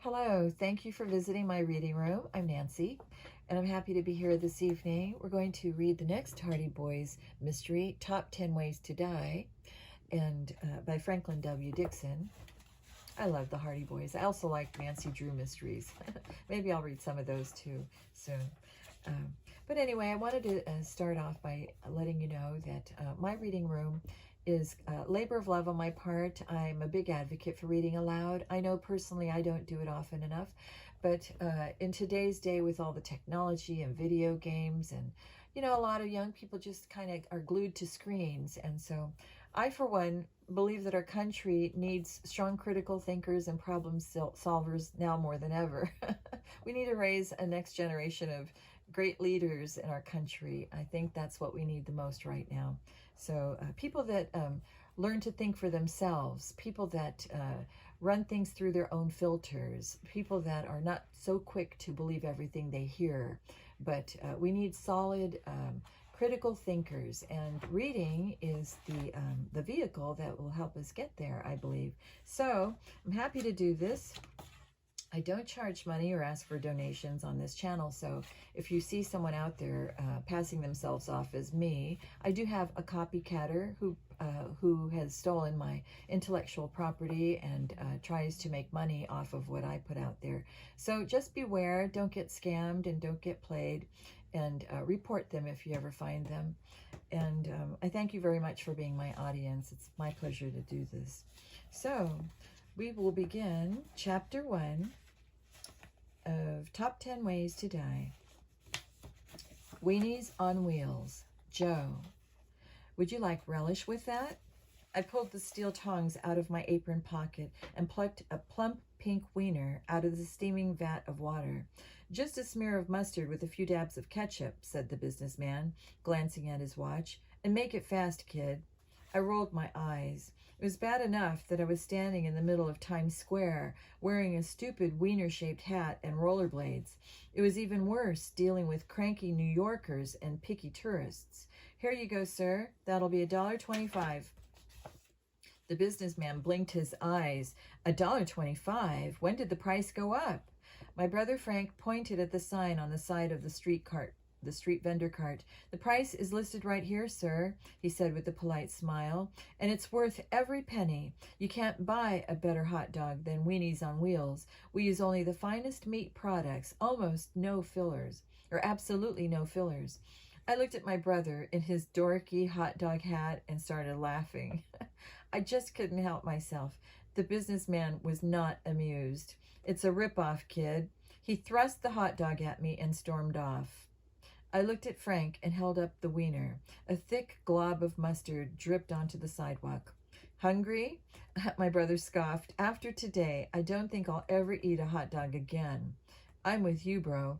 Hello, thank you for visiting my reading room. I'm Nancy, and I'm happy to be here this evening. We're going to read the next Hardy Boys mystery, Top 10 Ways to Die, and by Franklin W. Dixon. I love the Hardy Boys. I also like Nancy Drew mysteries. Maybe I'll read some of those too soon. But anyway, I wanted to start off by letting you know that my reading room is labor of love on my part. I'm a big advocate for reading aloud. I know personally I don't do it often enough, but in today's day with all the technology and video games and, you know, a lot of young people just kind of are glued to screens. And so I, for one, believe that our country needs strong critical thinkers and problem solvers now more than ever. We need to raise a next generation of great leaders in our country. I think that's what we need the most right now. So people that learn to think for themselves, people that run things through their own filters, people that are not so quick to believe everything they hear. But we need solid critical thinkers, and reading is the vehicle that will help us get there, I believe. So I'm happy to do this. I don't charge money or ask for donations on this channel, so if you see someone out there passing themselves off as me, I do have a copycatter who has stolen my intellectual property and tries to make money off of what I put out there. So just beware, don't get scammed and don't get played, and report them if you ever find them. And I thank you very much for being my audience. It's my pleasure to do this. So we will begin Chapter 1 of Top 10 Ways to Die. Weenies on Wheels. Joe. Would you like relish with that? I pulled the steel tongs out of my apron pocket and plucked a plump pink wiener out of the steaming vat of water. Just a smear of mustard with a few dabs of ketchup, said the businessman, glancing at his watch. And make it fast, kid. I rolled my eyes. It was bad enough that I was standing in the middle of Times Square, wearing a stupid wiener-shaped hat and rollerblades. It was even worse dealing with cranky New Yorkers and picky tourists. Here you go, sir. That'll be $1.25. The businessman blinked his eyes. $1.25? When did the price go up? My brother Frank pointed at the sign on the side of the street vendor cart. The price is listed right here, sir, he said with a polite smile, and it's worth every penny. You can't buy a better hot dog than Weenies on Wheels. We use only the finest meat products, almost no fillers, or absolutely no fillers. I looked at my brother in his dorky hot dog hat and started laughing. I just couldn't help myself. The businessman was not amused. It's a rip-off, kid. He thrust the hot dog at me and stormed off. I looked at Frank and held up the wiener. A thick glob of mustard dripped onto the sidewalk. Hungry? My brother scoffed. After today, I don't think I'll ever eat a hot dog again. I'm with you, bro.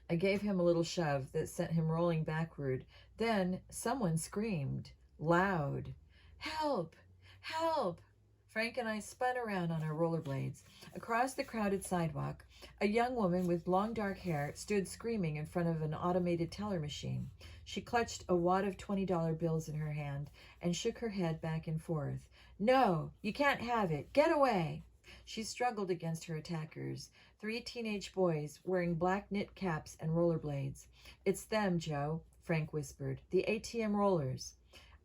I gave him a little shove that sent him rolling backward. Then someone screamed, loud, "Help! Help!" Frank and I spun around on our rollerblades. Across the crowded sidewalk, a young woman with long dark hair stood screaming in front of an automated teller machine. She clutched a wad of $20 bills in her hand and shook her head back and forth. "No, you can't have it. Get away!" She struggled against her attackers, 3 teenage boys wearing black knit caps and rollerblades. "It's them, Joe," Frank whispered. "The ATM rollers."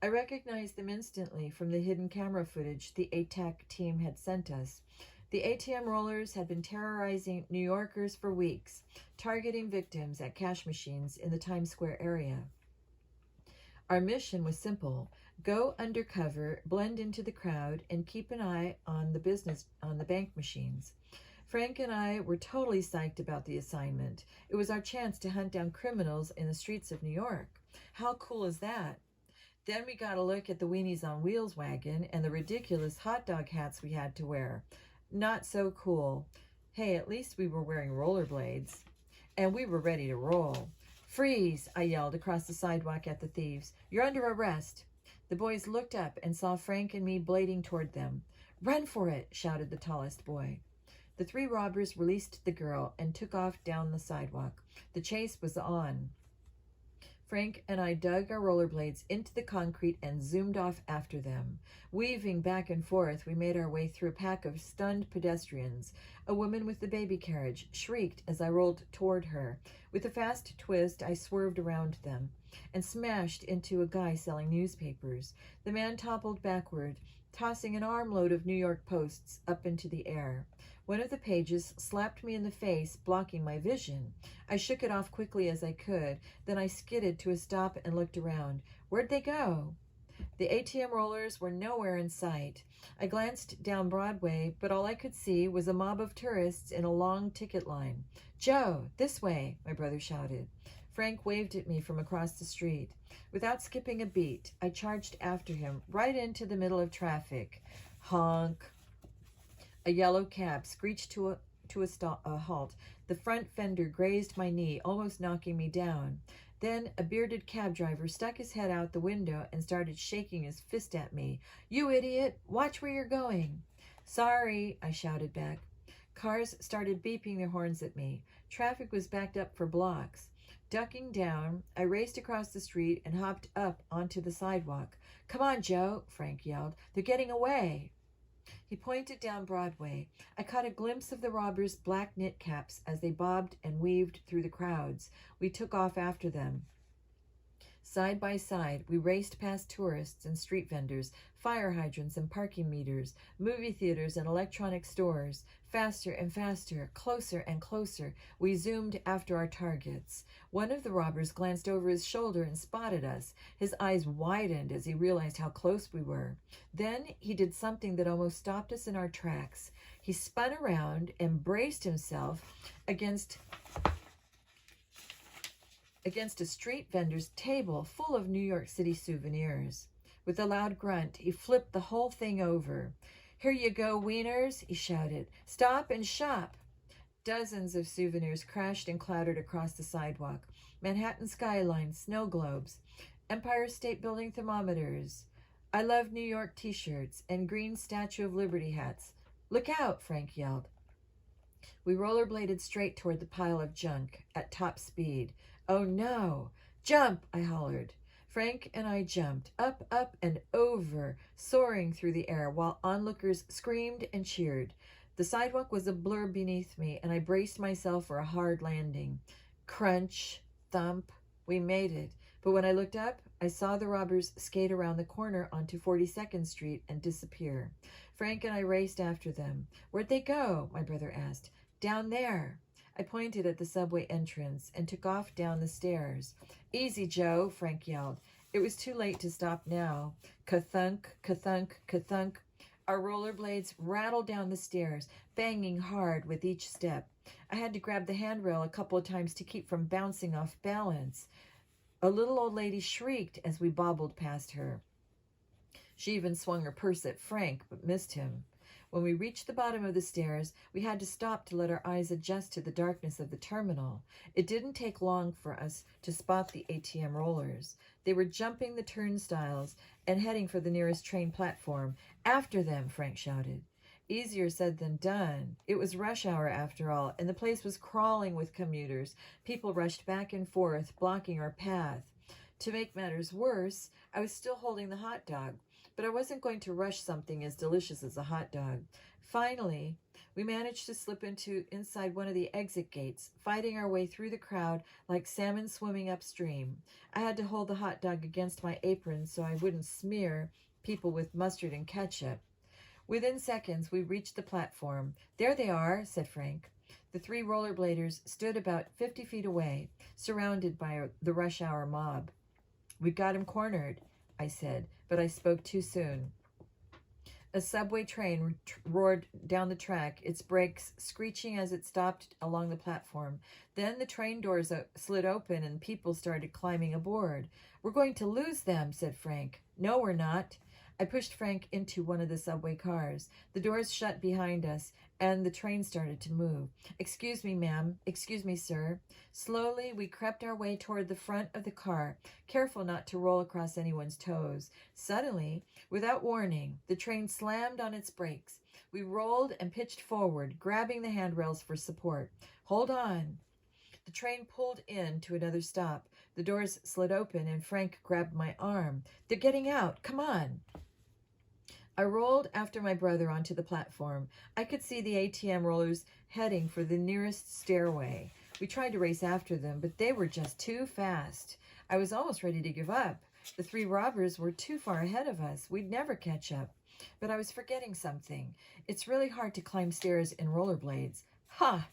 I recognized them instantly from the hidden camera footage the ATAC team had sent us. The ATM rollers had been terrorizing New Yorkers for weeks, targeting victims at cash machines in the Times Square area. Our mission was simple: go undercover, blend into the crowd, and keep an eye on the bank machines. Frank and I were totally psyched about the assignment. It was our chance to hunt down criminals in the streets of New York. How cool is that? Then we got a look at the Weenies on Wheels wagon and the ridiculous hot dog hats we had to wear. Not so cool. Hey, at least we were wearing rollerblades. And we were ready to roll. "Freeze!" I yelled across the sidewalk at the thieves. "You're under arrest." The boys looked up and saw Frank and me blading toward them. "Run for it!" shouted the tallest boy. The 3 robbers released the girl and took off down the sidewalk. The chase was on. Frank and I dug our rollerblades into the concrete and zoomed off after them. Weaving back and forth, we made our way through a pack of stunned pedestrians. A woman with the baby carriage shrieked as I rolled toward her. With a fast twist, I swerved around them and smashed into a guy selling newspapers. The man toppled backward, tossing an armload of New York Posts up into the air. One of the pages slapped me in the face, blocking my vision. I shook it off quickly as I could. Then I skidded to a stop and looked around. Where'd they go? The ATM rollers were nowhere in sight. I glanced down Broadway, but all I could see was a mob of tourists in a long ticket line. "Joe, this way," my brother shouted. Frank waved at me from across the street. Without skipping a beat, I charged after him, right into the middle of traffic. Honk. A yellow cab screeched to a halt. The front fender grazed my knee, almost knocking me down. Then a bearded cab driver stuck his head out the window and started shaking his fist at me. "You idiot! Watch where you're going!" "Sorry," I shouted back. Cars started beeping their horns at me. Traffic was backed up for blocks. Ducking down, I raced across the street and hopped up onto the sidewalk. "Come on, Joe," Frank yelled. "They're getting away." He pointed down Broadway. I caught a glimpse of the robbers' black knit caps as they bobbed and weaved through the crowds. We took off after them. Side by side, we raced past tourists and street vendors, fire hydrants and parking meters, movie theaters and electronic stores. Faster and faster, closer and closer, we zoomed after our targets. One of the robbers glanced over his shoulder and spotted us. His eyes widened as he realized how close we were. Then he did something that almost stopped us in our tracks. He spun around and braced himself against a street vendor's table full of New York City souvenirs. With a loud grunt, he flipped the whole thing over. "Here you go, wieners," he shouted. "Stop and shop." Dozens of souvenirs crashed and clattered across the sidewalk. Manhattan skyline, snow globes, Empire State Building thermometers, "I Love New York" t-shirts, and green Statue of Liberty hats. "Look out," Frank yelled. We rollerbladed straight toward the pile of junk at top speed. "Oh no!" "Jump!" I hollered. Frank and I jumped, up, and over, soaring through the air while onlookers screamed and cheered. The sidewalk was a blur beneath me, and I braced myself for a hard landing. Crunch, thump, we made it. But when I looked up, I saw the robbers skate around the corner onto 42nd Street and disappear. Frank and I raced after them. "Where'd they go?" my brother asked. "Down there." I pointed at the subway entrance and took off down the stairs. "Easy, Joe," Frank yelled. It was too late to stop now. Ka-thunk, ka-thunk, ka-thunk. Our rollerblades rattled down the stairs, banging hard with each step. I had to grab the handrail a couple of times to keep from bouncing off balance. A little old lady shrieked as we bobbled past her. She even swung her purse at Frank, but missed him. When we reached the bottom of the stairs, we had to stop to let our eyes adjust to the darkness of the terminal. It didn't take long for us to spot the ATM rollers. They were jumping the turnstiles and heading for the nearest train platform. "After them," Frank shouted. Easier said than done. It was rush hour after all, and the place was crawling with commuters. People rushed back and forth, blocking our path. To make matters worse, I was still holding the hot dog, but I wasn't going to rush something as delicious as a hot dog. Finally, we managed to slip inside one of the exit gates, fighting our way through the crowd like salmon swimming upstream. I had to hold the hot dog against my apron so I wouldn't smear people with mustard and ketchup. Within seconds, we reached the platform. "There they are," said Frank. The three rollerbladers stood about 50 feet away, surrounded by the rush hour mob. "We've got him cornered," I said, but I spoke too soon. A subway train roared down the track, its brakes screeching as it stopped along the platform. Then the train doors slid open and people started climbing aboard. "We're going to lose them," said Frank. "No, we're not." I pushed Frank into one of the subway cars. The doors shut behind us, and the train started to move. "Excuse me, ma'am. Excuse me, sir." Slowly, we crept our way toward the front of the car, careful not to roll across anyone's toes. Suddenly, without warning, the train slammed on its brakes. We rolled and pitched forward, grabbing the handrails for support. "Hold on." The train pulled in to another stop. The doors slid open and Frank grabbed my arm. They're getting out. Come on. I rolled after my brother onto the platform. I could see the ATM rollers heading for the nearest stairway. We tried to race after them, but they were just too fast. I was almost ready to give up. The three robbers were too far ahead of us. We'd never catch up. But I was forgetting something. It's really hard to climb stairs in rollerblades. Ha!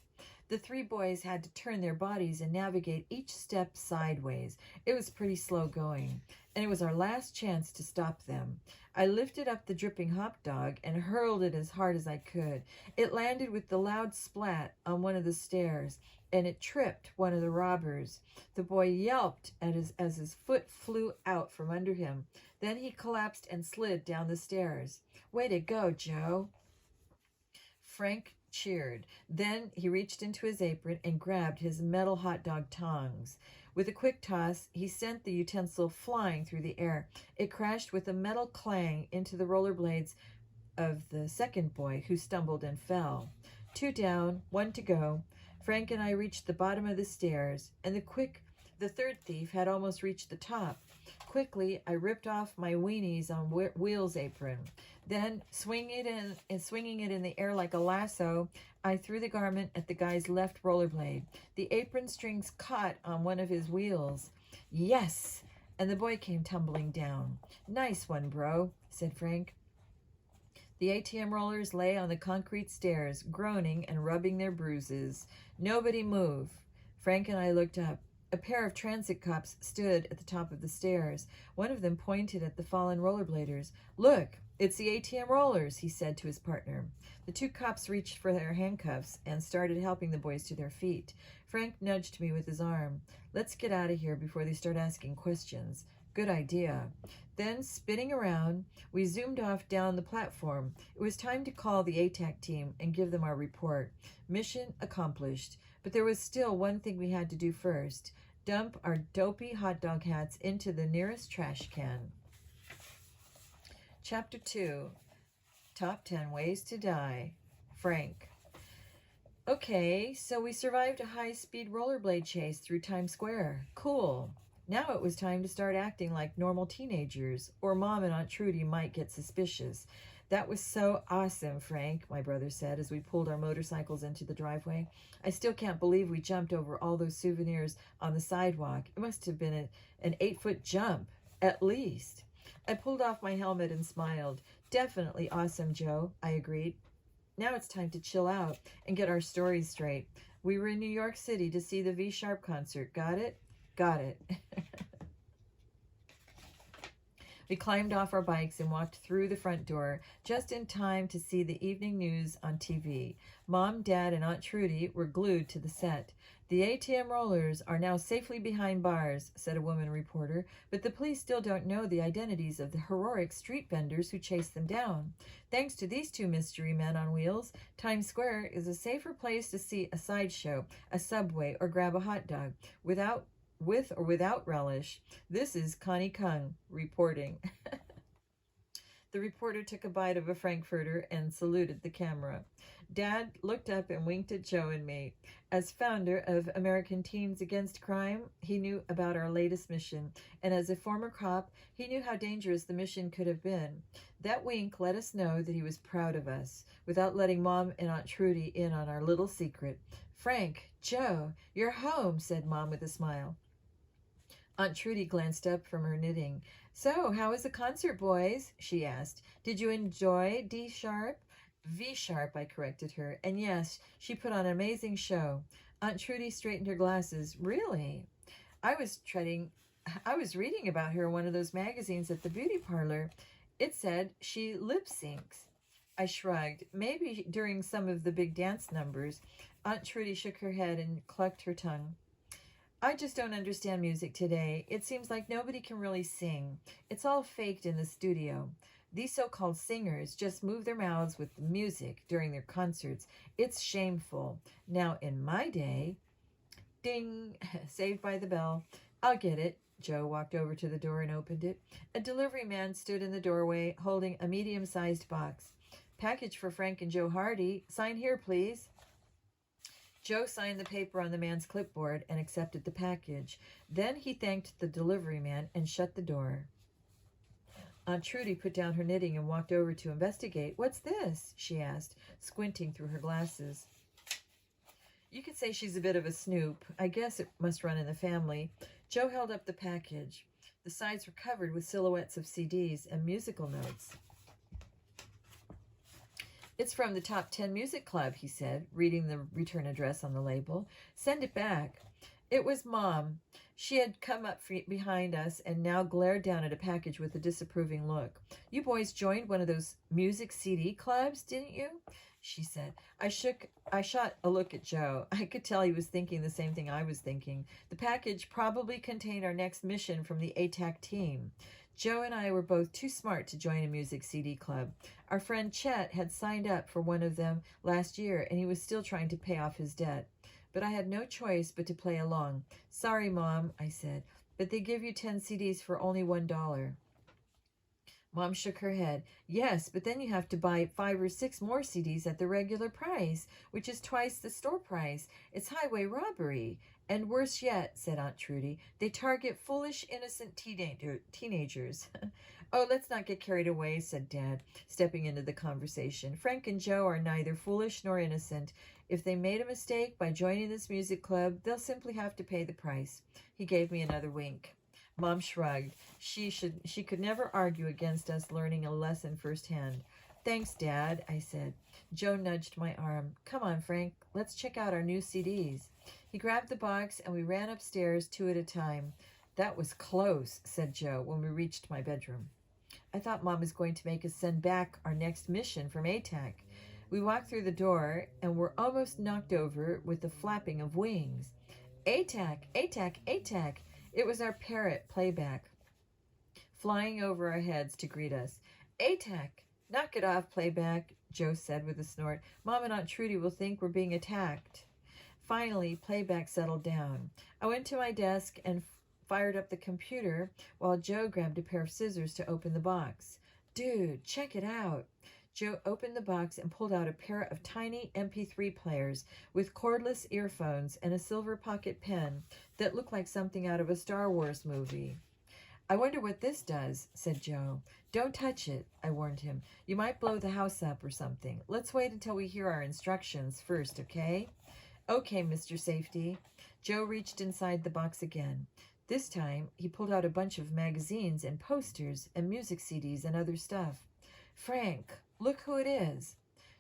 The three boys had to turn their bodies and navigate each step sideways. It was pretty slow going, and it was our last chance to stop them. I lifted up the dripping hot dog and hurled it as hard as I could. It landed with the loud splat on one of the stairs, and it tripped one of the robbers. The boy yelped as his foot flew out from under him. Then he collapsed and slid down the stairs. Way to go, Joe. Frank cheered. Then he reached into his apron and grabbed his metal hot dog tongs. With a quick toss, he sent the utensil flying through the air. It crashed with a metal clang into the rollerblades of the second boy, who stumbled and fell. 2 down, 1 to go. Frank and I reached the bottom of the stairs, and the third thief had almost reached the top. Quickly, I ripped off my weenies on Wheel's apron. Then, swinging it in the air like a lasso, I threw the garment at the guy's left rollerblade. The apron strings caught on one of his wheels. Yes! And the boy came tumbling down. Nice one, bro, said Frank. The ATM rollers lay on the concrete stairs, groaning and rubbing their bruises. Nobody moved. Frank and I looked up. A pair of transit cops stood at the top of the stairs. One of them pointed at the fallen rollerbladers. Look, it's the ATM rollers, he said to his partner. The 2 cops reached for their handcuffs and started helping the boys to their feet. Frank nudged me with his arm. Let's get out of here before they start asking questions. Good idea. Then, spinning around, we zoomed off down the platform. It was time to call the ATAC team and give them our report. Mission accomplished. But there was still one thing we had to do first. Dump our dopey hot dog hats into the nearest trash can. Chapter 2. Top 10 Ways to Die. Frank. Okay, so we survived a high-speed rollerblade chase through Times Square. Cool. Now it was time to start acting like normal teenagers, or Mom and Aunt Trudy might get suspicious. That was so awesome, Frank, my brother said as we pulled our motorcycles into the driveway. I still can't believe we jumped over all those souvenirs on the sidewalk. It must have been an 8-foot jump, at least. I pulled off my helmet and smiled. Definitely awesome, Joe, I agreed. Now it's time to chill out and get our stories straight. We were in New York City to see the V-Sharp concert. Got it? Got it. We climbed off our bikes and walked through the front door, just in time to see the evening news on TV. Mom, Dad, and Aunt Trudy were glued to the set. The ATM rollers are now safely behind bars, said a woman reporter, but the police still don't know the identities of the heroic street vendors who chased them down. Thanks to these 2 mystery men on wheels, Times Square is a safer place to see a sideshow, a subway, or grab a hot dog, with or without relish. This is Connie Kung reporting. The reporter took a bite of a Frankfurter and saluted the camera. Dad looked up and winked at Joe and me. As founder of American Teens Against Crime, he knew about our latest mission, and as a former cop, he knew how dangerous the mission could have been. That wink let us know that he was proud of us, without letting Mom and Aunt Trudy in on our little secret. Frank, Joe, you're home, said Mom with a smile. Aunt Trudy glanced up from her knitting. So, how was the concert, boys? She asked. Did you enjoy D-Sharp? V-Sharp, I corrected her. And yes, she put on an amazing show. Aunt Trudy straightened her glasses. Really? I was reading about her in one of those magazines at the beauty parlor. It said she lip syncs. I shrugged. Maybe during some of the big dance numbers. Aunt Trudy shook her head and clucked her tongue. I just don't understand music today. It seems like nobody can really sing. It's all faked in the studio. These so-called singers just move their mouths with the music during their concerts. It's shameful. Now, in my day, ding, saved by the bell. I'll get it. Joe walked over to the door and opened it. A delivery man stood in the doorway holding a medium-sized box. Package for Frank and Joe Hardy. Sign here, please. Joe signed the paper on the man's clipboard and accepted the package. Then he thanked the delivery man and shut the door. Aunt Trudy put down her knitting and walked over to investigate. "What's this?" she asked, squinting through her glasses. "You could say she's a bit of a snoop. I guess it must run in the family." Joe held up the package. The sides were covered with silhouettes of CDs and musical notes. "It's from the Top 10 Music Club," he said, reading the return address on the label. "Send it back." It was Mom. She had come up behind us and now glared down at a package with a disapproving look. "You boys joined one of those music CD clubs, didn't you?" she said. I shot a look at Joe. I could tell he was thinking the same thing I was thinking. The package probably contained our next mission from the ATAC team. Joe and I were both too smart to join a music CD club. Our friend Chet had signed up for one of them last year, and he was still trying to pay off his debt. But I had no choice but to play along. "Sorry, Mom," I said, "but they give you 10 CDs for only $1. Mom shook her head. "Yes, but then you have to buy 5 or 6 more CDs at the regular price, which is twice the store price. It's highway robbery. And worse yet," said Aunt Trudy, "they target foolish, innocent teenagers." "Oh, let's not get carried away," said Dad, stepping into the conversation. "Frank and Joe are neither foolish nor innocent. If they made a mistake by joining this music club, they'll simply have to pay the price." He gave me another wink. Mom shrugged. She could never argue against us learning a lesson firsthand. "Thanks, Dad," I said. Joe nudged my arm. "Come on, Frank. Let's check out our new CDs." He grabbed the box and we ran upstairs 2 at a time. "That was close," said Joe when we reached my bedroom. "I thought Mom was going to make us send back our next mission from ATAC." We walked through the door and were almost knocked over with the flapping of wings. "ATAC! ATAC! ATAC!" It was our parrot playback, flying over our heads to greet us. "ATAC! Knock it off, playback," Joe said with a snort. "Mom and Aunt Trudy will think we're being attacked." Finally, playback settled down. I went to my desk and fired up the computer while Joe grabbed a pair of scissors to open the box. "Dude, check it out." Joe opened the box and pulled out a pair of tiny MP3 players with cordless earphones and a silver pocket pen that looked like something out of a Star Wars movie. "I wonder what this does," said Joe. "Don't touch it," I warned him. "You might blow the house up or something. Let's wait until we hear our instructions first, okay?" "Okay, Mr. Safety." Joe reached inside the box again. This time, he pulled out a bunch of magazines and posters and music CDs and other stuff. "Frank, look who it is."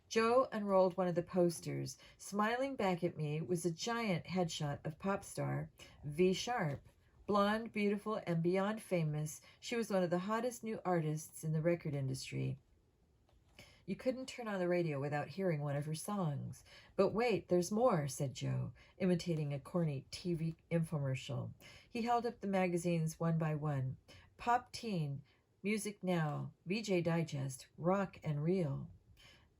Joe unrolled one of the posters. Smiling back at me was a giant headshot of pop star V Sharp. Blonde, beautiful, and beyond famous, she was one of the hottest new artists in the record industry. You couldn't turn on the radio without hearing one of her songs. "But wait, there's more," said Joe, imitating a corny TV infomercial. He held up the magazines one by one. Pop Teen, Music Now, VJ Digest, Rock and Reel.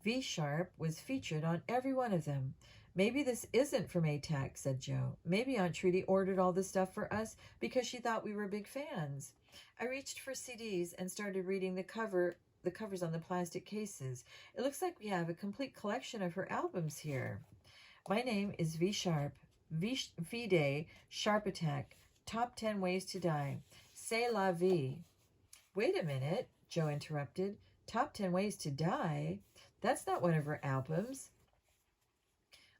V Sharp was featured on every one of them. "Maybe this isn't from ATAC," said Joe. "Maybe Aunt Trudy ordered all this stuff for us because she thought we were big fans." I reached for CDs and started reading the covers on the plastic cases. "It looks like we have a complete collection of her albums here." "My name is V Sharp. V-Day, Sharp Attack, Top 10 Ways to Die. C'est la vie." "Wait a minute," Joe interrupted. "Top 10 Ways to Die? That's not one of her albums."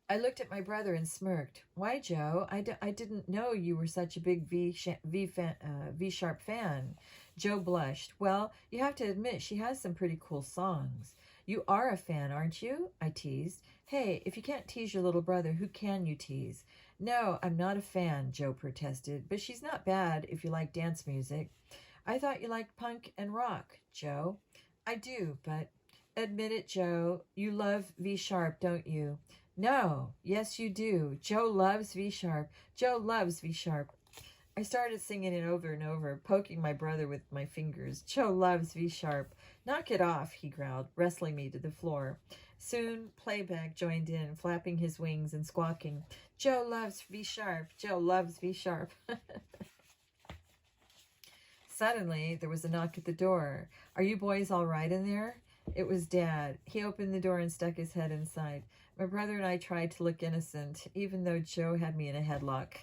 I looked at my brother and smirked. "Why, Joe? I didn't know you were such a big V Sharp fan." Joe blushed. "Well, you have to admit she has some pretty cool songs." "You are a fan, aren't you?" I teased. "Hey, if you can't tease your little brother, who can you tease?" "No, I'm not a fan," Joe protested, "but she's not bad if you like dance music." "I thought you liked punk and rock, Joe." "I do, but..." "Admit it, Joe. You love V Sharp, don't you?" "No. Yes, you do. Joe loves V Sharp. Joe loves V Sharp." I started singing it over and over, poking my brother with my fingers. "Joe loves V Sharp." "Knock it off," he growled, wrestling me to the floor. Soon, playback joined in, flapping his wings and squawking, "Joe loves V Sharp. Joe loves V Sharp." Suddenly, there was a knock at the door. "Are you boys all right in there?" It was Dad. He opened the door and stuck his head inside. My brother and I tried to look innocent, even though Joe had me in a headlock.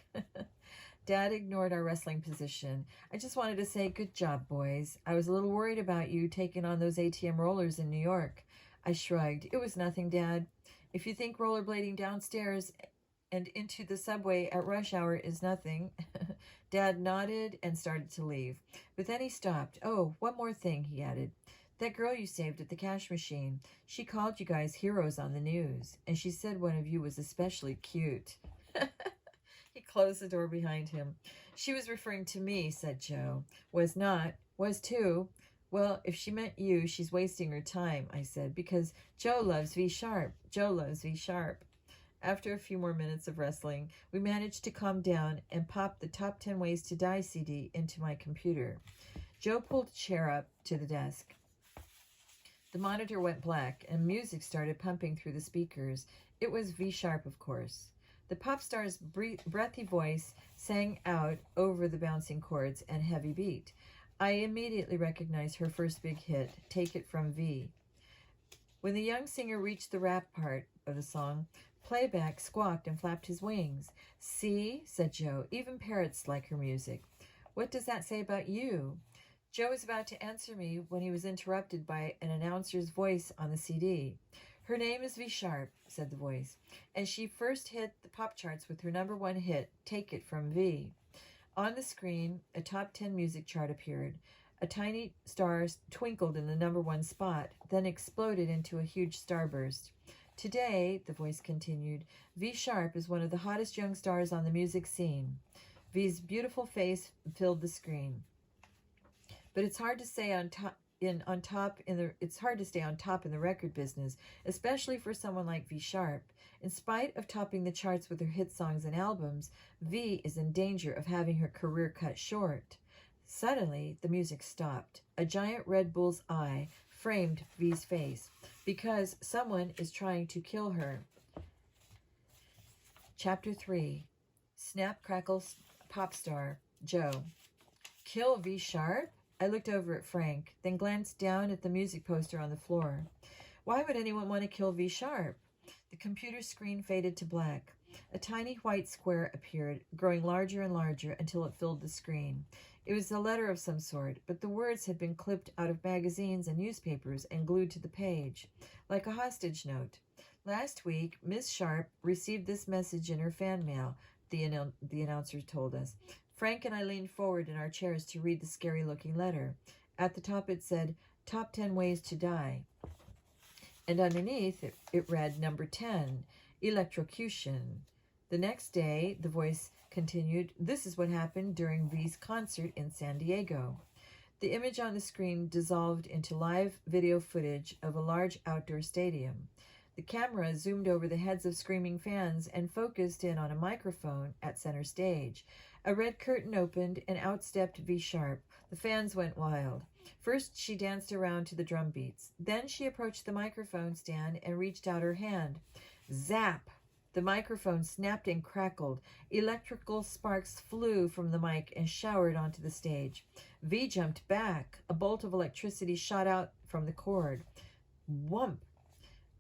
Dad ignored our wrestling position. I just wanted to say, good job, boys. I was a little worried about you taking on those ATM rollers in New York. I shrugged. It was nothing, Dad. If you think rollerblading downstairs and into the subway at rush hour is nothing. Dad nodded and started to leave. But then he stopped. Oh, one more thing, he added. That girl you saved at the cash machine, she called you guys heroes on the news, and she said one of you was especially cute. He closed the door behind him. She was referring to me, said Joe. Was not. Was too. Well, if she meant you, she's wasting her time, I said, because Joe loves V Sharp. Joe loves V Sharp. After a few more minutes of wrestling, we managed to calm down and pop the Top 10 Ways to Die CD into my computer. Joe pulled a chair up to the desk. The monitor went black, and music started pumping through the speakers. It was V Sharp, of course. The pop star's breathy voice sang out over the bouncing chords and heavy beat. I immediately recognized her first big hit, Take It From V. When the young singer reached the rap part of the song, playback squawked and flapped his wings. See, said Joe, even parrots like her music. What does that say about you? Joe was about to answer me when he was interrupted by an announcer's voice on the CD. Her name is V Sharp, said the voice, and she first hit the pop charts with her #1 hit, Take It From V. On the screen, a top 10 music chart appeared. A tiny star twinkled in the #1 spot, then exploded into a huge starburst. Today, the voice continued, V Sharp is one of the hottest young stars on the music scene. V's beautiful face filled the screen. But it's hard to stay on top in the record business, especially for someone like V Sharp. In spite of topping the charts with her hit songs and albums, V is in danger of having her career cut short. Suddenly, the music stopped. A giant red bull's eye framed V's face, because someone is trying to kill her. Chapter 3. Snap Crackles Pop Star, Joe. Kill V Sharp? I looked over at Frank, then glanced down at the music poster on the floor. Why would anyone want to kill V Sharp? The computer screen faded to black. A tiny white square appeared, growing larger and larger until it filled the screen. It was a letter of some sort, but the words had been clipped out of magazines and newspapers and glued to the page, like a hostage note. Last week, Miss Sharp received this message in her fan mail, the announcer told us. Frank and I leaned forward in our chairs to read the scary-looking letter. At the top it said, Top 10 Ways to Die. And underneath it read number 10, Electrocution. The next day, the voice continued, This is what happened during V's concert in San Diego. The image on the screen dissolved into live video footage of a large outdoor stadium. The camera zoomed over the heads of screaming fans and focused in on a microphone at center stage. A red curtain opened and out stepped V Sharp. The fans went wild. First, she danced around to the drum beats. Then she approached the microphone stand and reached out her hand. Zap! The microphone snapped and crackled. Electrical sparks flew from the mic and showered onto the stage. V jumped back. A bolt of electricity shot out from the cord. Whump!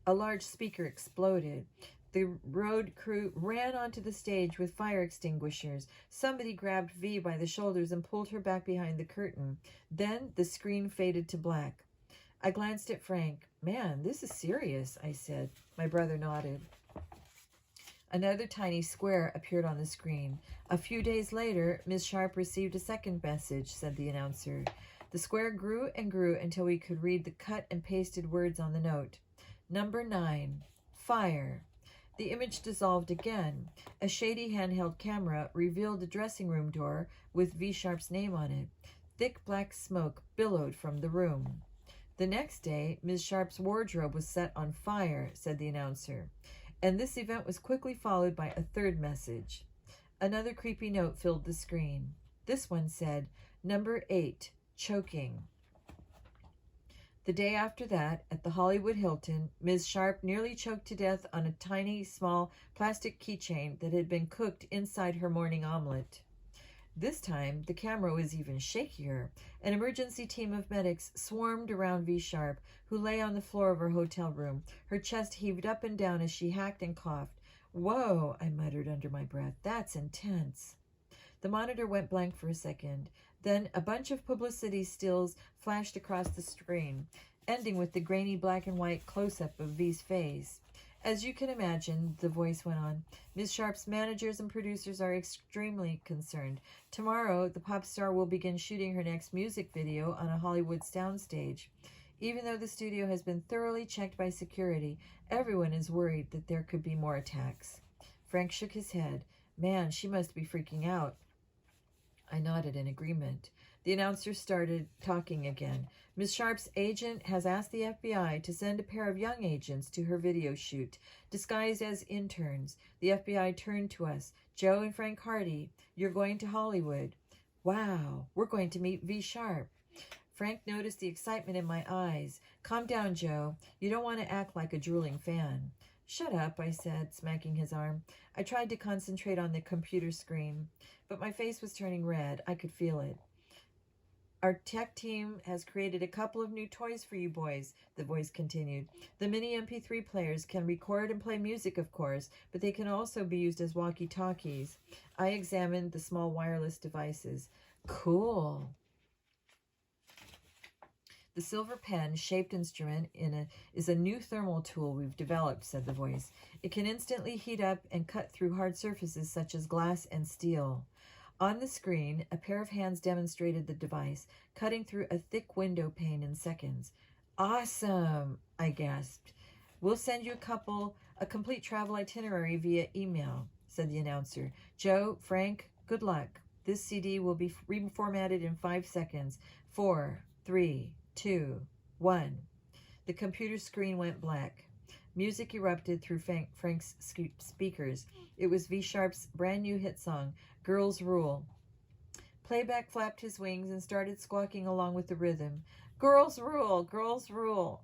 A large speaker exploded. The road crew ran onto the stage with fire extinguishers. Somebody grabbed V by the shoulders and pulled her back behind the curtain. Then the screen faded to black. I glanced at Frank. Man, this is serious, I said. My brother nodded. Another tiny square appeared on the screen. A few days later, Miss Sharp received a second message, said the announcer. The square grew and grew until we could read the cut and pasted words on the note. Number 9, Fire. The image dissolved again. A shady handheld camera revealed a dressing room door with V Sharp's name on it. Thick black smoke billowed from the room. The next day, Ms. Sharp's wardrobe was set on fire, said the announcer. And this event was quickly followed by a third message. Another creepy note filled the screen. This one said, Number 8, Choking. The day after that, at the Hollywood Hilton, Ms. Sharp nearly choked to death on a tiny, small plastic keychain that had been cooked inside her morning omelet. This time, the camera was even shakier. An emergency team of medics swarmed around V Sharp, who lay on the floor of her hotel room. Her chest heaved up and down as she hacked and coughed. "Whoa," I muttered under my breath. "That's intense." The monitor went blank for a second. Then a bunch of publicity stills flashed across the screen, ending with the grainy black and white close-up of V's face. "As you can imagine," the voice went on, "Ms. Sharp's managers and producers are extremely concerned. Tomorrow, the pop star will begin shooting her next music video on a Hollywood soundstage. Even though the studio has been thoroughly checked by security, everyone is worried that there could be more attacks." Frank shook his head. "Man, she must be freaking out." I nodded in agreement. The announcer started talking again. "Ms. Sharp's agent has asked the FBI to send a pair of young agents to her video shoot, disguised as interns." The FBI turned to us. "Joe and Frank Hardy, you're going to Hollywood." "Wow, we're going to meet V Sharp." Frank noticed the excitement in my eyes. "Calm down, Joe. You don't want to act like a drooling fan." "Shut up," I said, smacking his arm. I tried to concentrate on the computer screen, but my face was turning red. I could feel it. "Our tech team has created a couple of new toys for you boys," the voice continued. "The mini MP3 players can record and play music, of course, but they can also be used as walkie-talkies." I examined the small wireless devices. "Cool." "The silver pen-shaped instrument is a new thermal tool we've developed," said the voice. "It can instantly heat up and cut through hard surfaces such as glass and steel." On the screen, a pair of hands demonstrated the device, cutting through a thick window pane in seconds. "Awesome," I gasped. "We'll send you a complete travel itinerary via email," said the announcer. "Joe, Frank, good luck. This CD will be reformatted in 5 seconds. 4, 3, 2, 1. The computer screen went black. Music erupted through Frank's speakers. It was V Sharp's brand new hit song, "Girls Rule." Playback flapped his wings and started squawking along with the rhythm. "Girls rule, girls rule."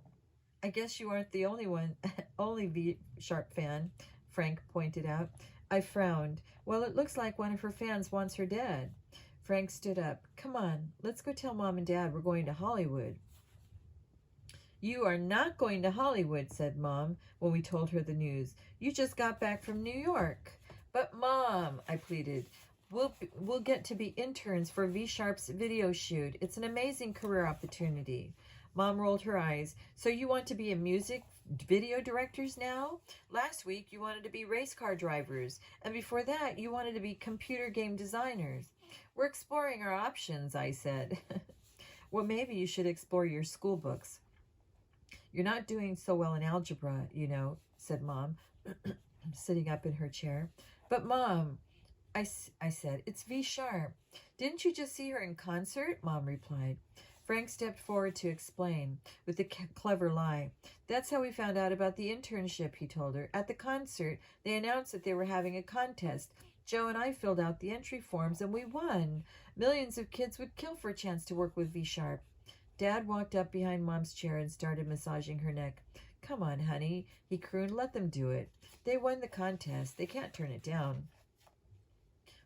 "I guess you aren't the only V Sharp fan," Frank pointed out. I frowned. "Well, it looks like one of her fans wants her dead." Frank stood up. "Come on, let's go tell Mom and Dad we're going to Hollywood." "You are not going to Hollywood," said Mom when we told her the news. "You just got back from New York." "But Mom," I pleaded, we'll get to be interns for V Sharp's video shoot. It's an amazing career opportunity." Mom rolled her eyes. "So you want to be a music video directors now? Last week you wanted to be race car drivers, and before that you wanted to be computer game designers." "We're exploring our options," I said. "Well, maybe you should explore your school books. You're not doing so well in algebra, you know," said Mom, sitting up in her chair. "But Mom," I said, "it's V Sharp." "Didn't you just see her in concert?" Mom replied. Frank stepped forward to explain, with a clever lie. "That's how we found out about the internship," he told her. "At the concert, they announced that they were having a contest. Joe and I filled out the entry forms, and we won. Millions of kids would kill for a chance to work with V Sharp." Dad walked up behind Mom's chair and started massaging her neck. "Come on, honey," he crooned. "Let them do it. They won the contest. They can't turn it down."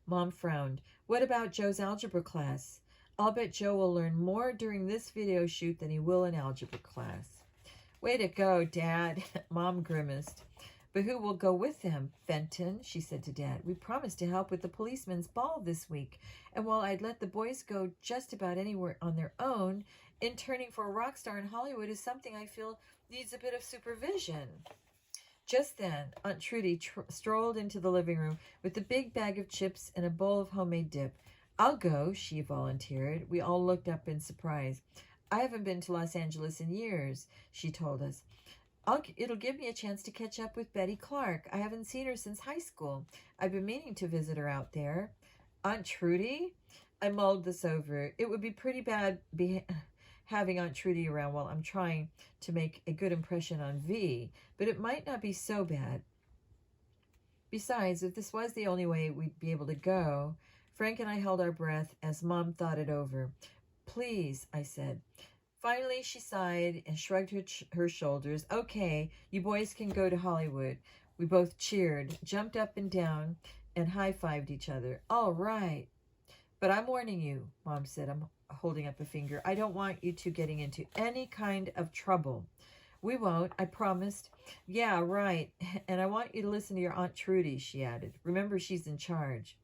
Mom frowned. "What about Joe's algebra class? I'll bet Joe will learn more during this video shoot than he will in algebra class." "Way to go, Dad," Mom grimaced. "But who will go with them?" "Fenton," she said to Dad. "We promised to help with the policeman's ball this week, and while I'd let the boys go just about anywhere on their own, interning for a rock star in Hollywood is something I feel needs a bit of supervision." Just then, Aunt Trudy strolled into the living room with a big bag of chips and a bowl of homemade dip. "I'll go," she volunteered. We all looked up in surprise. "I haven't been to Los Angeles in years," she told us. It'll give me a chance to catch up with Betty Clark. I haven't seen her since high school. I've been meaning to visit her out there." "Aunt Trudy?" I mulled this over. It would be pretty bad having Aunt Trudy around while I'm trying to make a good impression on V, but it might not be so bad. Besides, if this was the only way we'd be able to go, Frank and I held our breath as Mom thought it over. "Please," I said. Finally, she sighed and shrugged her shoulders. "Okay, you boys can go to Hollywood." We both cheered, jumped up and down, and high-fived each other. "All right." But I'm warning you, Mom said. I'm holding up a finger. I don't want you two getting into any kind of trouble. We won't, I promised. Yeah, right. And I want you to listen to your Aunt Trudy, she added. Remember, she's in charge.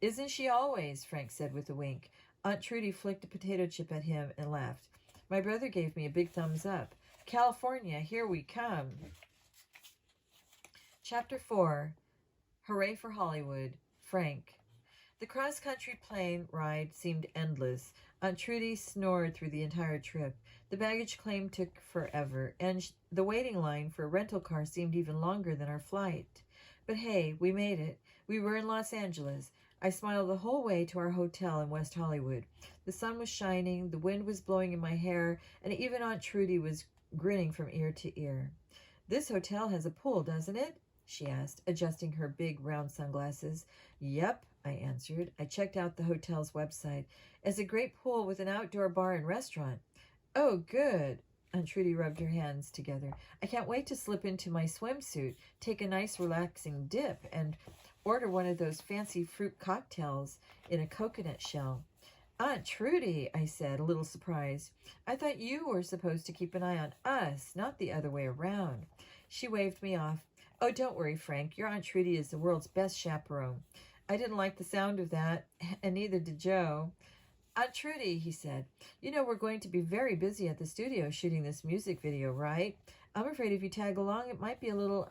Isn't she always? Frank said with a wink. Aunt Trudy flicked a potato chip at him and laughed. My brother gave me a big thumbs up. California, here we come. Chapter 4. Hooray for Hollywood. Frank. The cross-country plane ride seemed endless. Aunt Trudy snored through the entire trip. The baggage claim took forever, and the waiting line for a rental car seemed even longer than our flight. But hey, we made it. We were in Los Angeles. I smiled the whole way to our hotel in West Hollywood. The sun was shining, the wind was blowing in my hair, and even Aunt Trudy was grinning from ear to ear. This hotel has a pool, doesn't it? She asked, adjusting her big round sunglasses. Yep, I answered. I checked out the hotel's website. It's a great pool with an outdoor bar and restaurant. Oh, good. Aunt Trudy rubbed her hands together. I can't wait to slip into my swimsuit, take a nice relaxing dip, and order one of those fancy fruit cocktails in a coconut shell. Aunt Trudy, I said, a little surprised. I thought you were supposed to keep an eye on us, not the other way around. She waved me off. Oh, don't worry, Frank. Your Aunt Trudy is the world's best chaperone. I didn't like the sound of that, and neither did Joe. Aunt Trudy, he said, you know we're going to be very busy at the studio shooting this music video, right? I'm afraid if you tag along, it might be a little,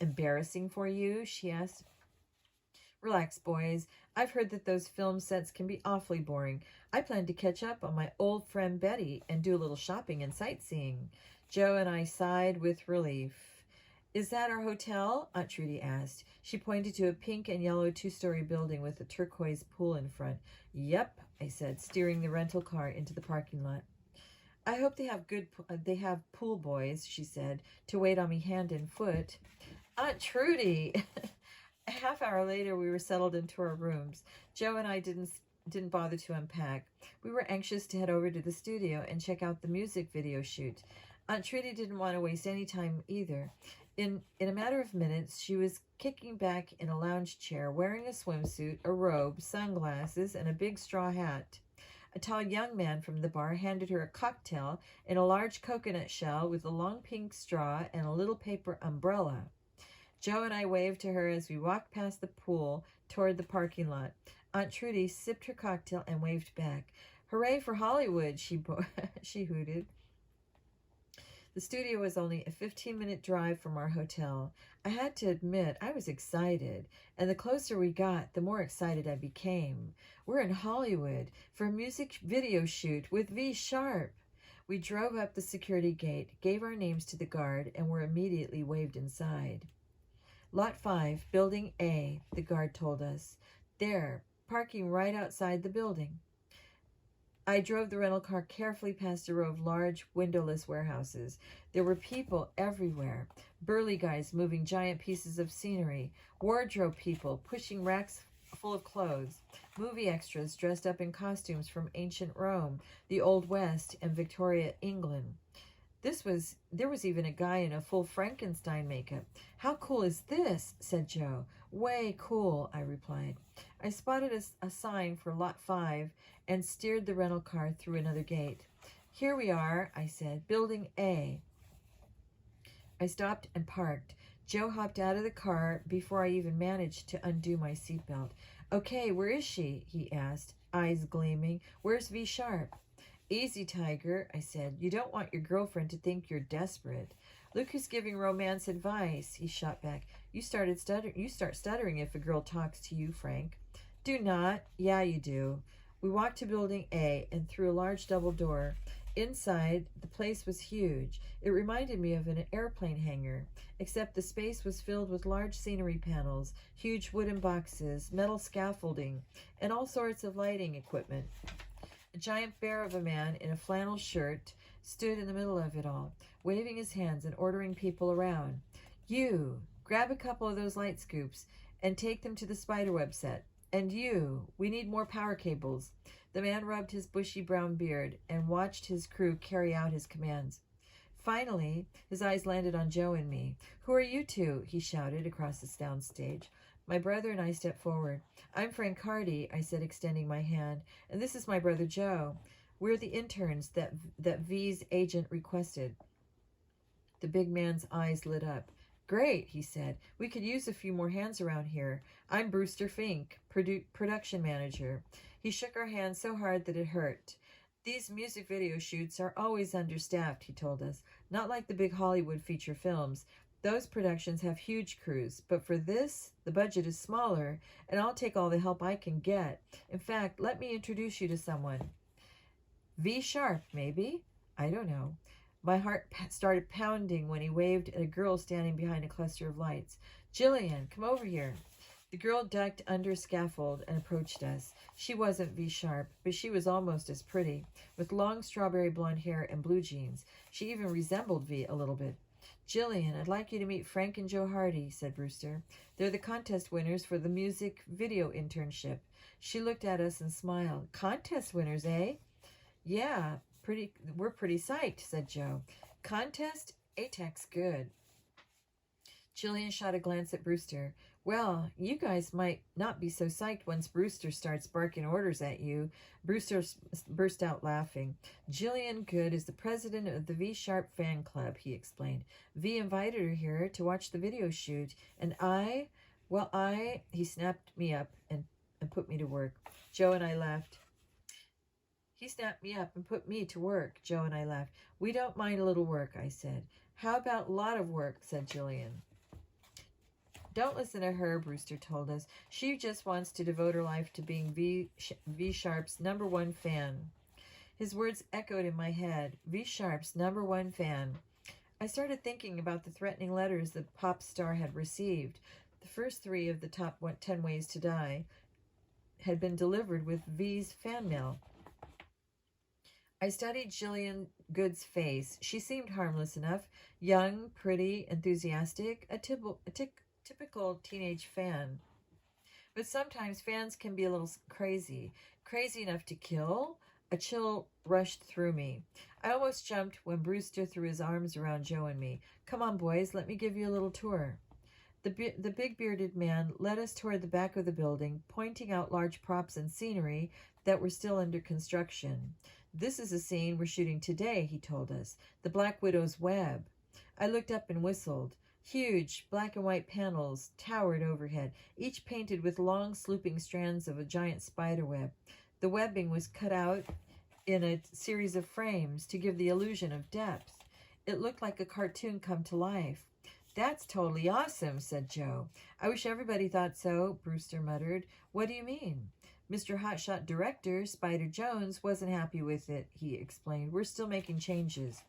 embarrassing for you, she asked. Relax, boys. I've heard that those film sets can be awfully boring. I plan to catch up on my old friend Betty and do a little shopping and sightseeing. Joe and I sighed with relief. Is that our hotel? Aunt Trudy asked. She pointed to a pink and yellow two-story building with a turquoise pool in front. Yep, I said, steering the rental car into the parking lot. I hope they have pool boys, she said, to wait on me hand and foot. Aunt Trudy! A half hour later, we were settled into our rooms. Joe and I didn't bother to unpack. We were anxious to head over to the studio and check out the music video shoot. Aunt Trudy didn't want to waste any time either. In a matter of minutes, she was kicking back in a lounge chair, wearing a swimsuit, a robe, sunglasses, and a big straw hat. A tall young man from the bar handed her a cocktail in a large coconut shell with a long pink straw and a little paper umbrella. Joe and I waved to her as we walked past the pool toward the parking lot. Aunt Trudy sipped her cocktail and waved back. Hooray for Hollywood, she hooted. The studio was only a 15-minute drive from our hotel. I had to admit, I was excited, and the closer we got, the more excited I became. We're in Hollywood for a music video shoot with V Sharp. We drove up the security gate, gave our names to the guard, and were immediately waved inside. Lot 5, Building A, the guard told us. There, parking right outside the building. I drove the rental car carefully past a row of large, windowless warehouses. There were people everywhere. Burly guys moving giant pieces of scenery. Wardrobe people pushing racks full of clothes. Movie extras dressed up in costumes from ancient Rome, the Old West, and Victoria, England. There was even a guy in a full Frankenstein makeup. How cool is this? Said Joe. Way cool, I replied. I spotted a sign for Lot 5 and steered the rental car through another gate. Here we are, I said, Building A. I stopped and parked. Joe hopped out of the car before I even managed to undo my seatbelt. Okay, where is she? He asked, eyes gleaming. Where's V Sharp? Easy, Tiger, I said. You don't want your girlfriend to think you're desperate. Look who's giving romance advice, he shot back. You start stuttering if a girl talks to you, Frank. Do not. Yeah, you do. We walked to Building A and through a large double door. Inside, the place was huge. It reminded me of an airplane hangar, except the space was filled with large scenery panels, huge wooden boxes, metal scaffolding, and all sorts of lighting equipment. A giant bear of a man in a flannel shirt stood in the middle of it all, waving his hands and ordering people around. You, grab a couple of those light scoops and take them to the spiderweb set. And you, we need more power cables. The man rubbed his bushy brown beard and watched his crew carry out his commands. Finally, his eyes landed on Joe and me. Who are you two? He shouted across the sound stage. My brother and I stepped forward. I'm Frank Hardy, I said, extending my hand, and this is my brother Joe. We're the interns that V's agent requested. The big man's eyes lit up. Great, he said. We could use a few more hands around here. I'm Brewster Fink, production manager. He shook our hands so hard that it hurt. These music video shoots are always understaffed, he told us. Not like the big Hollywood feature films. Those productions have huge crews, but for this, the budget is smaller, and I'll take all the help I can get. In fact, let me introduce you to someone. V Sharp, maybe? I don't know. My heart started pounding when he waved at a girl standing behind a cluster of lights. Jillian, come over here. The girl ducked under a scaffold and approached us. She wasn't V Sharp, but she was almost as pretty, with long strawberry blonde hair and blue jeans. She even resembled V a little bit. Jillian, I'd like you to meet Frank and Joe Hardy, said Brewster. They're the contest winners for the music video internship. She looked at us and smiled. Contest winners, eh? Yeah, we're pretty psyched, said Joe. Contest? ATEC's good. Jillian shot a glance at Brewster. Well, you guys might not be so psyched once Brewster starts barking orders at you. Brewster burst out laughing. Jillian Good is the president of the V Sharp fan club, he explained. V invited her here to watch the video shoot, and he snapped me up and put me to work. Joe and I laughed. He snapped me up and put me to work. Joe and I laughed. We don't mind a little work, I said. How about a lot of work, said Jillian. Don't listen to her, Brewster told us. She just wants to devote her life to being V Sharp's #1 fan. His words echoed in my head. V Sharp's #1 fan. I started thinking about the threatening letters the pop star had received. The first 3 of the top 10 ways to die had been delivered with V's fan mail. I studied Jillian Good's face. She seemed harmless enough, young, pretty, enthusiastic, a typical teenage fan. But sometimes fans can be a little crazy enough to kill. A chill rushed through me. I almost jumped when Brewster threw his arms around Joe and me. Come on, boys, let me give you a little tour. The big bearded man led us toward the back of the building, pointing out large props and scenery that were still under construction. This is a scene we're shooting today, he told us. The Black Widow's web. I looked up and whistled. Huge black and white panels towered overhead, each painted with long slooping strands of a giant spider web. The webbing was cut out in a series of frames to give the illusion of depth. It looked like a cartoon come to life. That's totally awesome, said Joe. I wish everybody thought so, Brewster muttered. What do you mean? Mr. Hotshot Director, Spider Jones, wasn't happy with it, he explained. We're still making changes.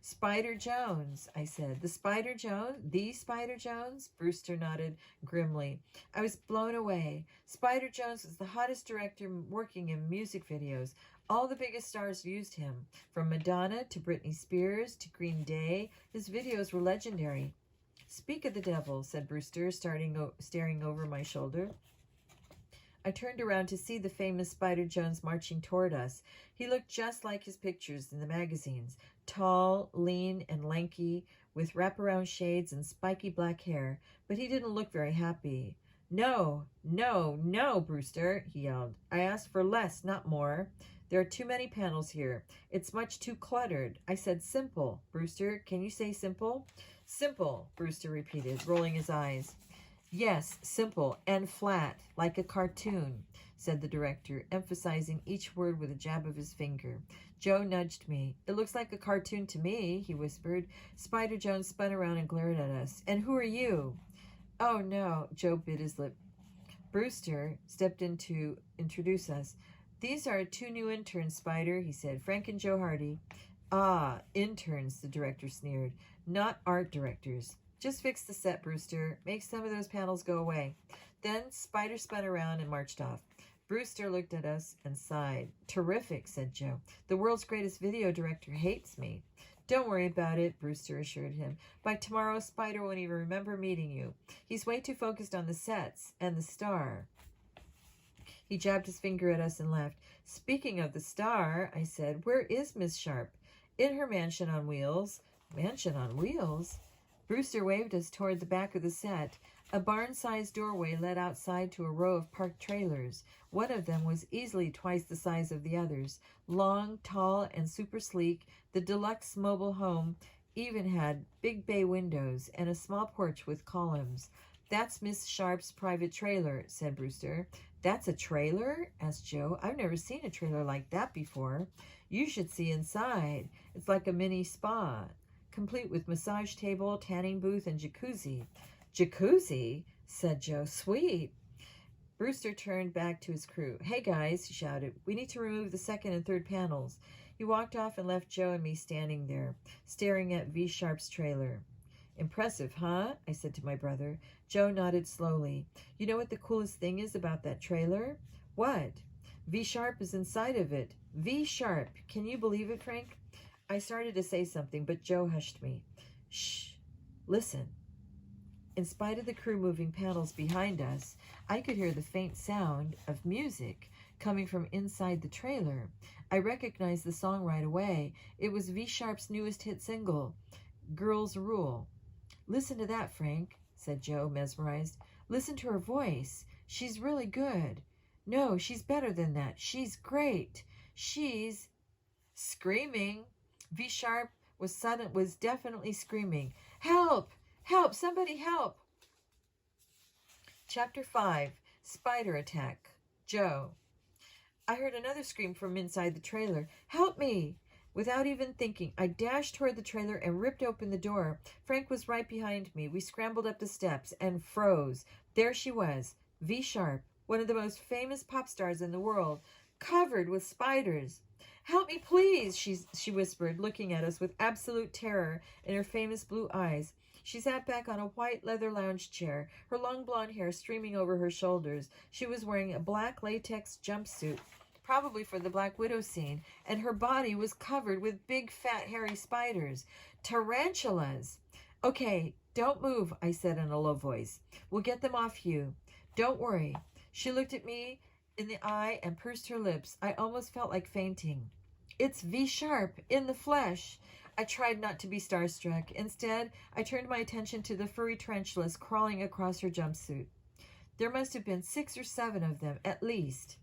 Spider Jones, I said. The Spider Jones? Brewster nodded grimly. I was blown away. Spider Jones was the hottest director working in music videos. All the biggest stars used him. From Madonna to Britney Spears to Green Day, his videos were legendary. Speak of the devil, said Brewster, staring over my shoulder. I turned around to see the famous Spider Jones marching toward us. He looked just like his pictures in the magazines. Tall, lean, and lanky, with wraparound shades and spiky black hair, but he didn't look very happy. No, Brewster, he yelled. I asked for less, not more. There are too many panels here. It's much too cluttered. I said simple. Brewster, can you say simple? Simple, Brewster repeated, rolling his eyes. Yes, simple and flat, like a cartoon, said the director, emphasizing each word with a jab of his finger. Joe nudged me. It looks like a cartoon to me, he whispered. Spider Jones spun around and glared at us. And who are you? Oh, no, Joe bit his lip. Brewster stepped in to introduce us. These are 2 new interns, Spider, he said. Frank and Joe Hardy. Ah, interns, the director sneered. Not art directors. Just fix the set, Brewster. Make some of those panels go away. Then Spider spun around and marched off. Brewster looked at us and sighed. Terrific, said Joe. The world's greatest video director hates me. Don't worry about it, Brewster assured him. By tomorrow, Spider won't even remember meeting you. He's way too focused on the sets and the star. He jabbed his finger at us and laughed. Speaking of the star, I said, where is Miss Sharp? In her mansion on wheels. Mansion on wheels? Brewster waved us toward the back of the set. A barn-sized doorway led outside to a row of parked trailers. One of them was easily twice the size of the others. Long, tall, and super sleek, the deluxe mobile home even had big bay windows and a small porch with columns. "That's Miss Sharp's private trailer," said Brewster. "That's a trailer?" asked Joe. "I've never seen a trailer like that before." "You should see inside. It's like a mini spa, complete with massage table, tanning booth, and jacuzzi." "Jacuzzi?" said Joe. "Sweet." Brewster turned back to his crew. "Hey, guys," he shouted. "We need to remove the second and third panels." He walked off and left Joe and me standing there, staring at V. Sharp's trailer. "Impressive, huh?" I said to my brother. Joe nodded slowly. "You know what the coolest thing is about that trailer?" "What?" "V. Sharp is inside of it." "V. Sharp! Can you believe it, Frank?" I started to say something, but Joe hushed me. "Shh! Listen." In spite of the crew moving panels behind us, I could hear the faint sound of music coming from inside the trailer. I recognized the song right away. It was V. Sharp's newest hit single, "Girls Rule." "Listen to that, Frank," said Joe, mesmerized. "Listen to her voice. She's really good. No, she's better than that. She's great. She's..." Screaming. V. Sharp was definitely screaming. "Help! Help! Somebody help!" Chapter 5. Spider Attack. Joe. I heard another scream from inside the trailer. "Help me!" Without even thinking, I dashed toward the trailer and ripped open the door. Frank was right behind me. We scrambled up the steps and froze. There she was, V. Sharp, one of the most famous pop stars in the world, covered with spiders. "Help me, please," she whispered, looking at us with absolute terror in her famous blue eyes. She sat back on a white leather lounge chair, her long blonde hair streaming over her shoulders. She was wearing a black latex jumpsuit, probably for the Black Widow scene, and her body was covered with big, fat, hairy spiders. Tarantulas! "Okay, don't move," I said in a low voice. "We'll get them off you. Don't worry." She looked at me in the eye and pursed her lips. I almost felt like fainting. "It's V. Sharp, in the flesh." I tried not to be starstruck. Instead, I turned my attention to the furry tarantulas crawling across her jumpsuit. There must have been 6 or 7 of them, at least.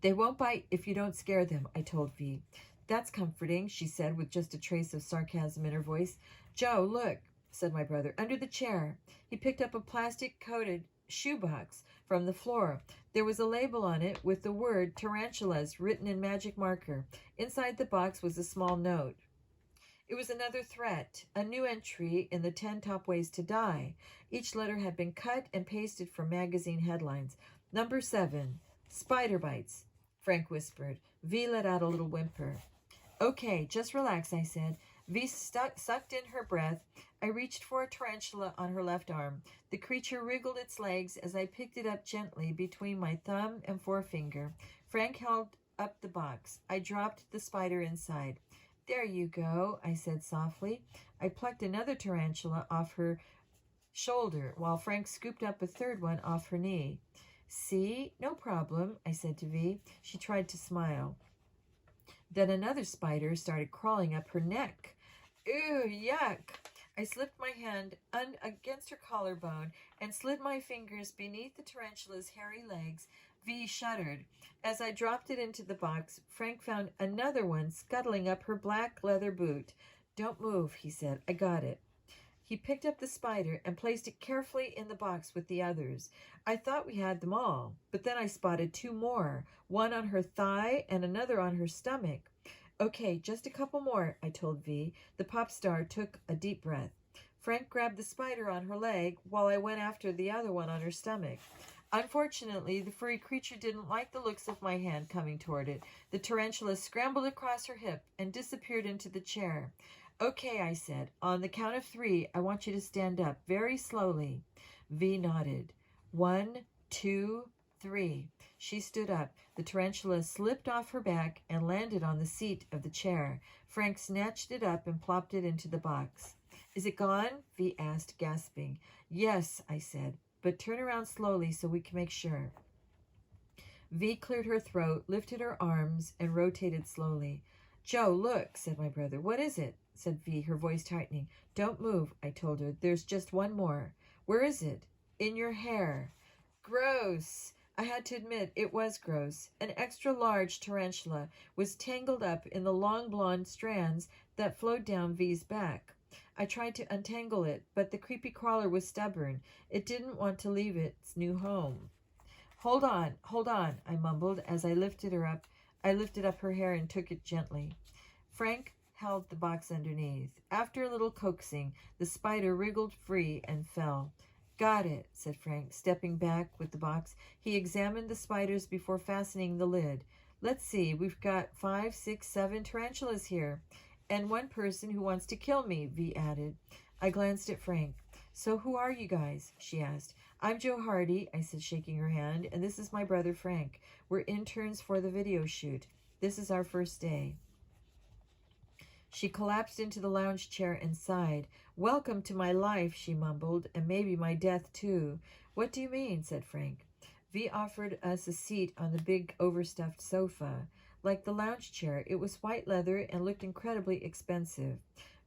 "They won't bite if you don't scare them," I told V. "That's comforting," she said with just a trace of sarcasm in her voice. "Joe, look," said my brother, "under the chair." He picked up a plastic-coated shoebox from the floor. There was a label on it with the word tarantulas written in magic marker. Inside the box was a small note. It was another threat, a new entry in the 10 Top Ways to Die. Each letter had been cut and pasted from magazine headlines. "Number 7, spider bites," Frank whispered. V let out a little whimper. "Okay, just relax," I said. V sucked in her breath. I reached for a tarantula on her left arm. The creature wriggled its legs as I picked it up gently between my thumb and forefinger. Frank held up the box. I dropped the spider inside. "There you go," I said softly. I plucked another tarantula off her shoulder, while Frank scooped up a third one off her knee. "See? No problem," I said to V. She tried to smile. Then another spider started crawling up her neck. "Ew, yuck!" I slipped my hand against her collarbone and slid my fingers beneath the tarantula's hairy legs. V shuddered. As I dropped it into the box, Frank found another one scuttling up her black leather boot. "Don't move," he said. "I got it." He picked up the spider and placed it carefully in the box with the others. I thought we had them all, but then I spotted 2 more, one on her thigh and another on her stomach. "Okay, just a couple more," I told V. The pop star took a deep breath. Frank grabbed the spider on her leg while I went after the other one on her stomach. Unfortunately, the furry creature didn't like the looks of my hand coming toward it. The tarantula scrambled across her hip and disappeared into the chair. "Okay," I said. "On the count of 3, I want you to stand up very slowly." V nodded. 1, 2, 3. She stood up. The tarantula slipped off her back and landed on the seat of the chair. Frank snatched it up and plopped it into the box. "Is it gone?" V asked, gasping. "Yes," I said, "but turn around slowly so we can make sure." V cleared her throat, lifted her arms, and rotated slowly. "Joe, look," said my brother. "What is it?" said V, her voice tightening. "Don't move," I told her. "There's just one more." Where is it? In your hair. Gross. I had to admit it was gross. An extra large tarantula was tangled up in the long blonde strands that flowed down V's back. I tried to untangle it, but the creepy crawler was stubborn. It didn't want to leave its new home. Hold on, I mumbled as I lifted her up. I lifted up her hair and took it gently. Frank held the box underneath. After a little coaxing, the spider wriggled free and fell. Got it, said Frank, stepping back with the box. He examined the spiders before fastening the lid. Let's see, we've got 5, 6, 7 tarantulas here. And one person who wants to kill me, V added. I glanced at Frank. So who are you guys? She asked. I'm Joe Hardy, I said, shaking her hand, and this is my brother Frank. We're interns for the video shoot. This is our first day. She collapsed into the lounge chair and sighed. Welcome to my life, she mumbled, and maybe my death, too. What do you mean? Said Frank. V offered us a seat on the big overstuffed sofa. Like the lounge chair, it was white leather and looked incredibly expensive.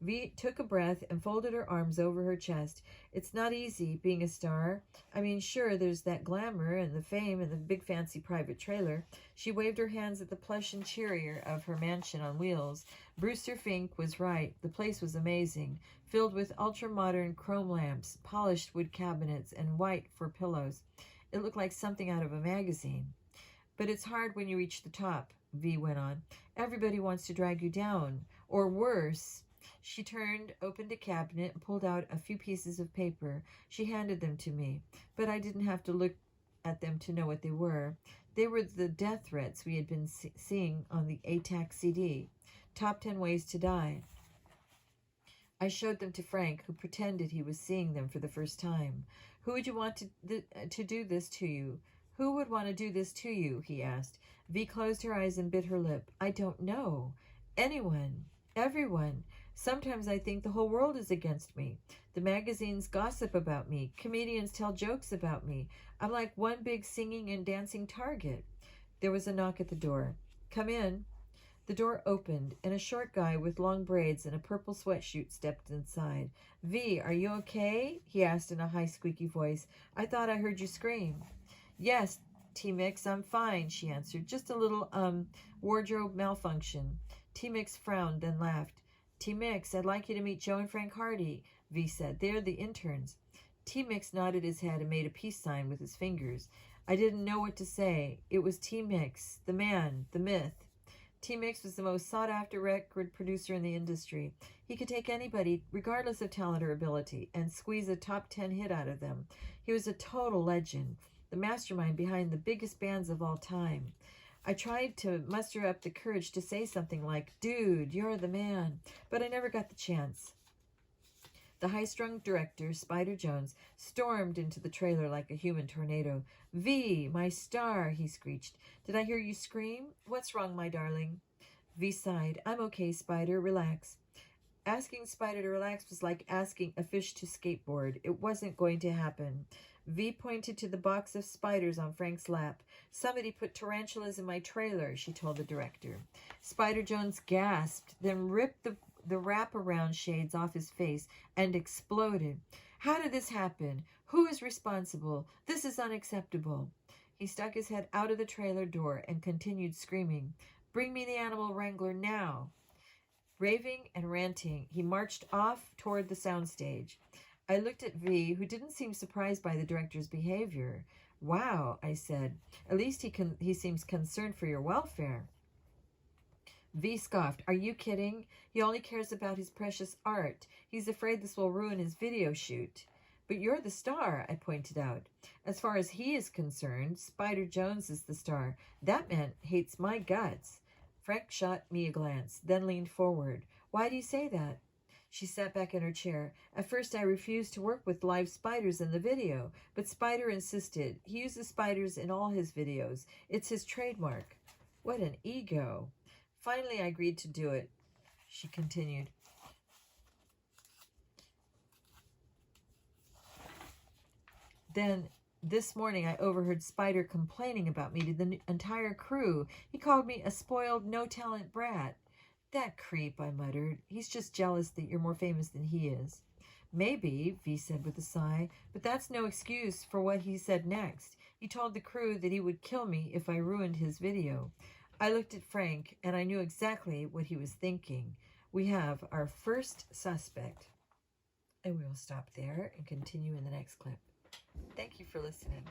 V took a breath and folded her arms over her chest. It's not easy, being a star. I mean, sure, there's that glamour and the fame and the big fancy private trailer. She waved her hands at the plush interior of her mansion on wheels. Brewster Fink was right. The place was amazing, filled with ultra-modern chrome lamps, polished wood cabinets, and white fur pillows. It looked like something out of a magazine. But it's hard when you reach the top, V went on. Everybody wants to drag you down, or worse. She opened a cabinet, and pulled out a few pieces of paper. She handed them to me, but I didn't have to look at them to know what they were. They were the death threats we had been seeing on the ATAC CD. Top 10 ways to die. I showed them to Frank, who pretended he was seeing them for the first time. Who would you want to do this to you? Who would want to do this to you? He asked. V closed her eyes and bit her lip. I don't know. Anyone. Everyone. Sometimes I think the whole world is against me. The magazines gossip about me. Comedians tell jokes about me. I'm like one big singing and dancing target. There was a knock at the door. Come in. The door opened, and a short guy with long braids and a purple sweatshirt stepped inside. V, are you okay? He asked in a high, squeaky voice. I thought I heard you scream. Yes, T-Mix, I'm fine, she answered. Just a little, wardrobe malfunction. T-Mix frowned, then laughed. T-Mix, I'd like you to meet Joe and Frank Hardy, V said. They're the interns. T-Mix nodded his head and made a peace sign with his fingers. I didn't know what to say. It was T-Mix, the man, the myth. T-Mix was the most sought-after record producer in the industry. He could take anybody, regardless of talent or ability, and squeeze a top 10 hit out of them. He was a total legend, the mastermind behind the biggest bands of all time. I tried to muster up the courage to say something like, Dude, you're the man, but I never got the chance. The high-strung director, Spider Jones, stormed into the trailer like a human tornado. V, my star, he screeched. Did I hear you scream? What's wrong, my darling? V sighed. I'm okay, Spider. Relax. Asking Spider to relax was like asking a fish to skateboard. It wasn't going to happen. V pointed to the box of spiders on Frank's lap. Somebody put tarantulas in my trailer, she told the director. Spider Jones gasped, then ripped the wraparound shades off his face and exploded. How did this happen? Who is responsible? This is unacceptable. He stuck his head out of the trailer door and continued screaming. Bring me the animal wrangler now. Raving and ranting, he marched off toward the soundstage. I looked at V, who didn't seem surprised by the director's behavior. Wow, I said. At least he seems concerned for your welfare. V scoffed. Are you kidding? He only cares about his precious art. He's afraid this will ruin his video shoot. But you're the star, I pointed out. As far as he is concerned, Spider Jones is the star. That man hates my guts. Frank shot me a glance, then leaned forward. Why do you say that? She sat back in her chair. At first I refused to work with live spiders in the video, but Spider insisted. He uses spiders in all his videos. It's his trademark. What an ego. Finally, I agreed to do it, she continued. Then, this morning, I overheard Spider complaining about me to the entire crew. He called me a spoiled, no-talent brat. That creep, I muttered. He's just jealous that you're more famous than he is. Maybe, V said with a sigh, but that's no excuse for what he said next. He told the crew that he would kill me if I ruined his video. I looked at Frank, and I knew exactly what he was thinking. We have our first suspect. And we will stop there and continue in the next clip. Thank you for listening.